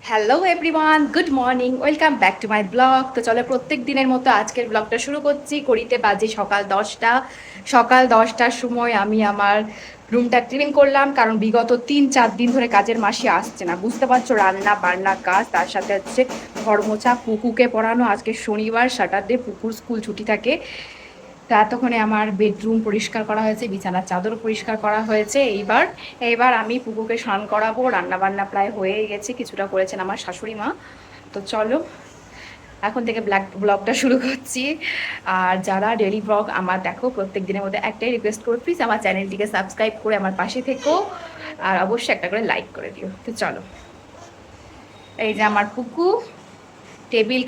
Hello everyone, good morning, welcome back to my blog. তো চলো প্রত্যেক দিনের মতো আজকের ব্লগটা শুরু করছি। ঘড়িতে বাজে সকাল 10টা। সকাল 10টার সময় আমি আমার রুমটা ক্লিন করলাম, কারণ বিগত 3-4 দিন ধরে কাজের মাসি আসছে না, বুঝতে পারছো, রান্না বান্না কাজ, তার সাথে হচ্ছে ঘর মোছা, পুকুকে পড়ানো। আজকে শনিবার, স্যাটারডে, পুকুর স্কুল ছুটি থাকে। তা এতক্ষণে আমার বেডরুম পরিষ্কার করা হয়েছে, বিছানার চাদর পরিষ্কার করা হয়েছে। এইবার আমি পুকুকে স্নান করাবো। রান্না বান্না প্রায় হয়ে গেছে, কিছুটা করেছেন আমার শাশুড়ি মা। তো চলো এখন থেকে ব্লগটা শুরু করছি। আর যারা ডেলি ব্লগ আমার দেখো, প্রত্যেক দিনের মধ্যে একটাই রিকোয়েস্ট করো, প্লিজ আমার চ্যানেলটিকে সাবস্ক্রাইব করে আমার পাশে থেকো, আর অবশ্যই একটা করে লাইক করে দিও। তো চলো, এই যে আমার পুকু টেবিল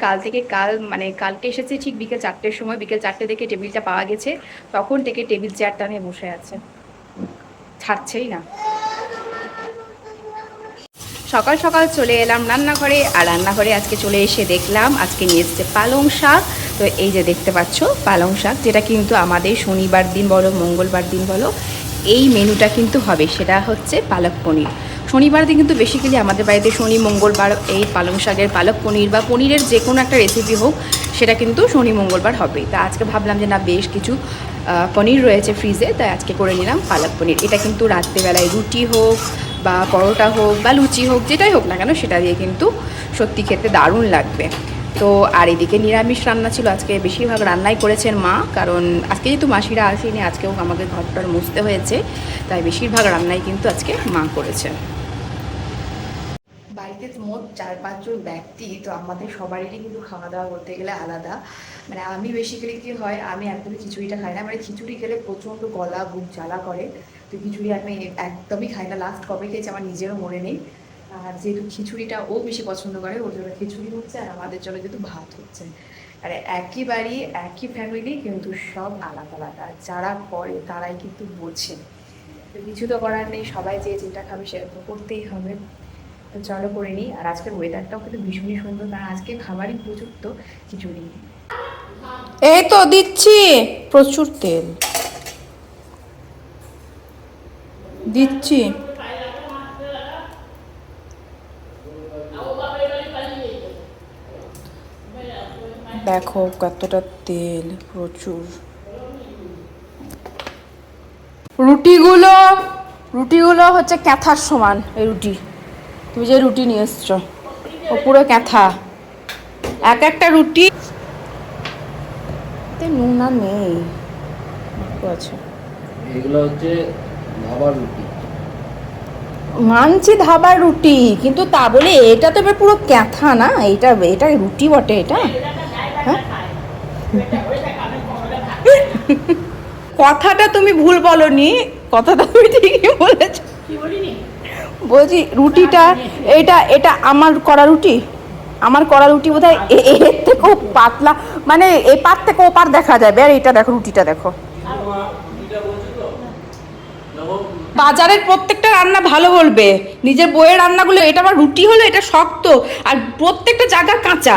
কালকে এসেছে ঠিক বিকেল 4টের সময়। বিকেল 4টে থেকে টেবিলটা পাওয়া গেছে, তখন থেকে টেবিল চেয়ারটা নিয়ে বসে আছে, ছাড়ছেই না। সকাল সকাল চলে এলাম রান্নাঘরে, আর রান্নাঘরে আজকে চলে এসে দেখলাম আজকে নিয়ে এসেছে পালং শাক। তো এই যে দেখতে পাচ্ছ পালং শাক, যেটা কিন্তু আমাদের শনিবার দিন বলো মঙ্গলবার দিন বলো এই মেনুটা কিন্তু হবে, সেটা হচ্ছে পালক পনির। শনিবার দিন কিন্তু বেসিক্যালি আমাদের বাড়িতে শনি মঙ্গলবার এই পালং শাকের পালক পনির বা পনিরের যে কোনো একটা রেসিপি হোক, সেটা কিন্তু শনি মঙ্গলবার হবে। তা আজকে ভাবলাম যে না, বেশ কিছু পনির রয়েছে ফ্রিজে, তাই আজকে করে নিলাম পালক পনির। এটা কিন্তু রাত্রেবেলায় রুটি হোক বা পরোটা হোক বা লুচি হোক, যেটাই হোক না কেন, সেটা দিয়ে কিন্তু সত্যি খেতে দারুণ লাগবে। তো আর এদিকে নিরামিষ রান্না ছিল, আজকে বেশিরভাগ রান্নাই করেছেন মা, কারণ আজকে যেহেতু মাসিরা আসেনি, আজকেও আমাকে ঘরটার মুছতে হয়েছে, তাই বেশিরভাগ রান্নাই কিন্তু আজকে মা করেছেন। বাড়িতে মোট 4-5 জন ব্যক্তি, তো আমাদের সবারই কিন্তু খাওয়া দাওয়া করতে গেলে আলাদা। মানে আমি বেসিক্যালি কী হয়, আমি একদমই খিচুড়িটা খাই না। মানে খিচুড়ি খেলে প্রচণ্ড গলা বুক জ্বালা করে, তো খিচুড়ি আমি একদমই খাই না। লাস্ট কবে খেয়েছি আমার নিজেরও মনে নেই। আর যেহেতু খিচুড়িটা ও বেশি পছন্দ করে, ওর জন্য খিচুড়ি হচ্ছে, আর আমাদের জন্য যেহেতু ভাত হচ্ছে। আর একই বাড়ি একই ফ্যামিলি, কিন্তু সব আলাদা আলাদা। যারা করে তারাই কিন্তু বোঝে। তো কিছু তো করার নেই, সবাই যে যেটা খাবে সেটা তো করতেই হবে। তো চলো করে নিই। আর আজকের ওয়েদারটাও কিন্তু ভীষণই সুন্দর, কারণ আজকে খাবারই প্রচুর, তো খিচুড়ি। এই তো দিচ্ছি, প্রচুর তেল দিচ্ছি। দেখো কতটা তেল, প্রচুর। রুটিগুলো রুটিগুলো হচ্ছে ক্যাথার সমান। এই রুটি, তুমি যে রুটি নিয়ে এসছো, ও পুরো ক্যাথা। এক একটা রুটি নুন আর নেই, আছে। এগুলো হচ্ছে ধাবার রুটি। মানছি ধাবার রুটি, কিন্তু তা বলে এটা তো এবার পুরো ক্যাথা না। এটা এটা রুটি বটে এটা। হ্যাঁ, কথাটা তুমি ভুল বলনি, কথাটা তুমি ঠিকই বলেছ। বলছি রুটিটা, এটা এটা আমার করা রুটি। আমার করা রুটি বোধ হয় এর থেকেও পাতলা, মানে এই পার থেকে ও পার দেখা যাবে। আর এটা দেখো, রুটিটা দেখো। বাজারের প্রত্যেকটা রান্না ভালো বলবে, নিজের বইয়ের রান্নাগুলো। এটা আবার রুটি হলো, এটা শক্ত, আর প্রত্যেকটা জায়গা কাঁচা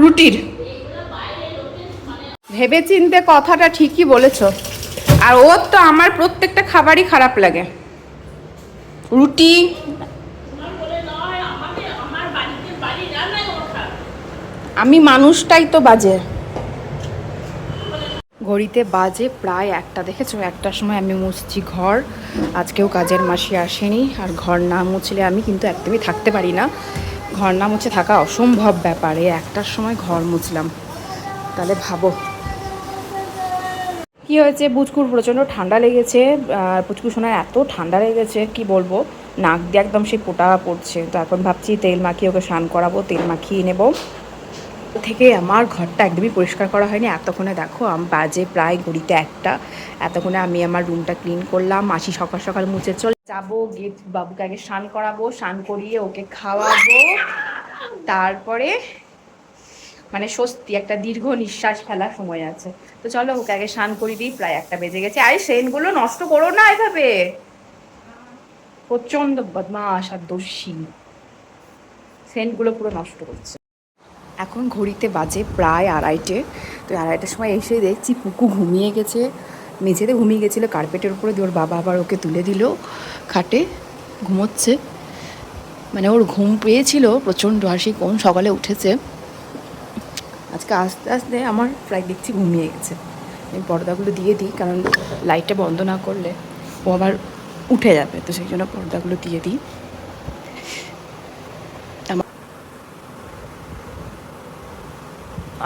রুটির। ভেবে চিনতে কথাটা ঠিকই বলেছো। আর ওর তো আমার প্রত্যেকটা খাবারই খারাপ লাগে। রুটি, আমি মানুষটাই তো বাজে। ঘড়িতে বাজে প্রায় 1টা, দেখেছো? 1টার সময় আমি মুছছি ঘর। আজকেও কাজের মাসি আসেনি, আর ঘর না মুছলে আমি কিন্তু একদমই থাকতে পারি না। ঘর না মুছে থাকা অসম্ভব ব্যাপার। এই 1টার সময় ঘর মুছলাম, তাহলে ভাবো কি হয়েছে। পুচকুর প্রচণ্ড ঠান্ডা লেগেছে। পুচকু সোনার এত ঠান্ডা লেগেছে কি বলবো, নাক দিয়ে একদম সেই পোটা পড়ছে। তো এখন ভাবছি তেল মাখিয়ে ওকে স্নান করাবো, তেল মাখিয়ে নেবো। থেকে আমার ঘরটা একদমই পরিষ্কার করা হয়নি এতক্ষণে। দেখো বাজে প্রায় ঘড়িতে 1টা। এতক্ষণে আমি আমার রুমটা ক্লিন করলাম। মাসি সকাল সকাল মুছে চলে যাবো, গিয়ে বাবুকে আগে স্নান করাবো, স্নান করিয়ে ওকে খাওয়াবো, তারপরে মানে স্বস্তি, একটা দীর্ঘ নিঃশ্বাস ফেলার সময় আছে। তো চলো ওকে আগে স্নান করিয়ে দিই, প্রায় 1টা বেজে গেছে। আরে সেনগুলো নষ্ট করো না এভাবে, প্রচণ্ড বদমাশ আর দস্যি, সেন্টগুলো পুরো নষ্ট করছে। এখন ঘড়িতে বাজে প্রায় 2:30। তো 2:30টার সময় এসে দেখছি পুকু ঘুমিয়ে গেছে, মেঝেতে ঘুমিয়ে গেছিলো কার্পেটের উপরে দিয়ে। ওর বাবা আবার ওকে তুলে দিল খাটে, ঘুমোচ্ছে। মানে ওর ঘুম পেয়েছিল প্রচণ্ড, আর সেই কোন সকালে উঠেছে। আজকে আস্তে আস্তে আমার প্রায় দেখছি ঘুমিয়ে গেছে। আমি পর্দাগুলো দিয়ে দিই, কারণ লাইটটা বন্ধ না করলে ও আবার উঠে যাবে, তো সেই জন্য পর্দাগুলো দিয়ে দিই।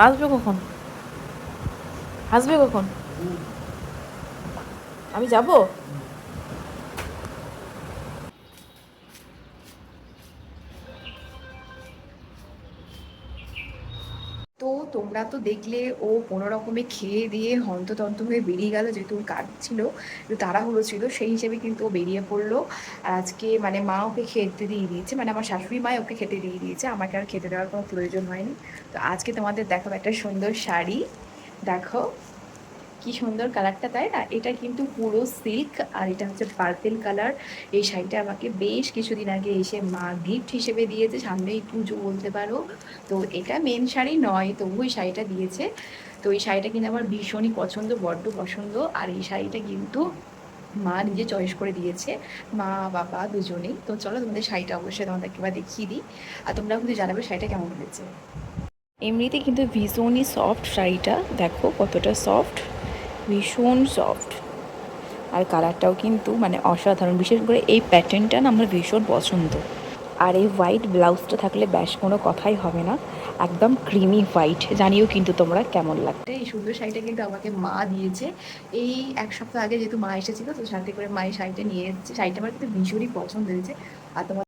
আসবে কখন? আসবে কখন? আমি যাব? তো তোমরা তো দেখলে ও কোনো রকমে খেয়ে দিয়ে হন্তদন্ত হয়ে বেরিয়ে গেল, যেহেতু ওর কাজ ছিল, একটু তাড়াহুড়ো ছিল, সেই হিসেবে কিন্তু ও বেরিয়ে পড়লো। আর আজকে মানে মা ওকে খেতে দিয়ে দিয়েছে, মানে আমার শাশুড়ি মা ওকে খেতে দিয়ে দিয়েছে, আমাকে আর খেতে দেওয়ার কোনো প্রয়োজন হয়নি। তো আজকে তোমাদের দেখাবো একটা সুন্দর শাড়ি। দেখো কি সুন্দর কালারটা, তাই না? এটা কিন্তু পুরো সিল্ক, আর এটা হচ্ছে পার্পেল কালার। এই শাড়িটা আমাকে বেশ কিছুদিন আগে এসে মা গিফট হিসেবে দিয়েছে, সামনেই পুজো বলতে পারো। তো এটা মেন শাড়ি নয়, তবু এই শাড়িটা দিয়েছে। তো এই শাড়িটা কিন্তু আমার ভীষণই পছন্দ, বড্ড পছন্দ। আর এই শাড়িটা কিন্তু মা নিজে চয়েস করে দিয়েছে, মা বাবা দুজনেই। তো চলো তোমাদের শাড়িটা অবশ্যই তোমাদেরকে এবার দেখিয়ে দিই, আর তোমরাও কিন্তু জানাবে শাড়িটা কেমন হয়েছে। এমনিতে কিন্তু ভীষণই সফট শাড়িটা, দেখো কতটা সফট, ভীষণ সফট। আর কালারটাও কিন্তু মানে অসাধারণ, বিশেষ করে এই প্যাটার্নটা না আমার ভীষণ পছন্দ। আর এই হোয়াইট ব্লাউজটা থাকলে ব্যাস কোনো কথাই হবে না, একদম ক্রিমি হোয়াইট। জানিও কিন্তু তোমরা কেমন লাগবে। এই সুন্দর শাড়িটা কিন্তু আমাকে মা দিয়েছে এই 1 সপ্তাহ আগে, যেহেতু মা এসেছিল, তো সাথে করে মা এই শাড়িটা নিয়ে এসেছে। শাড়িটা আমার কিন্তু ভীষণই পছন্দ হয়েছে। আর তোমার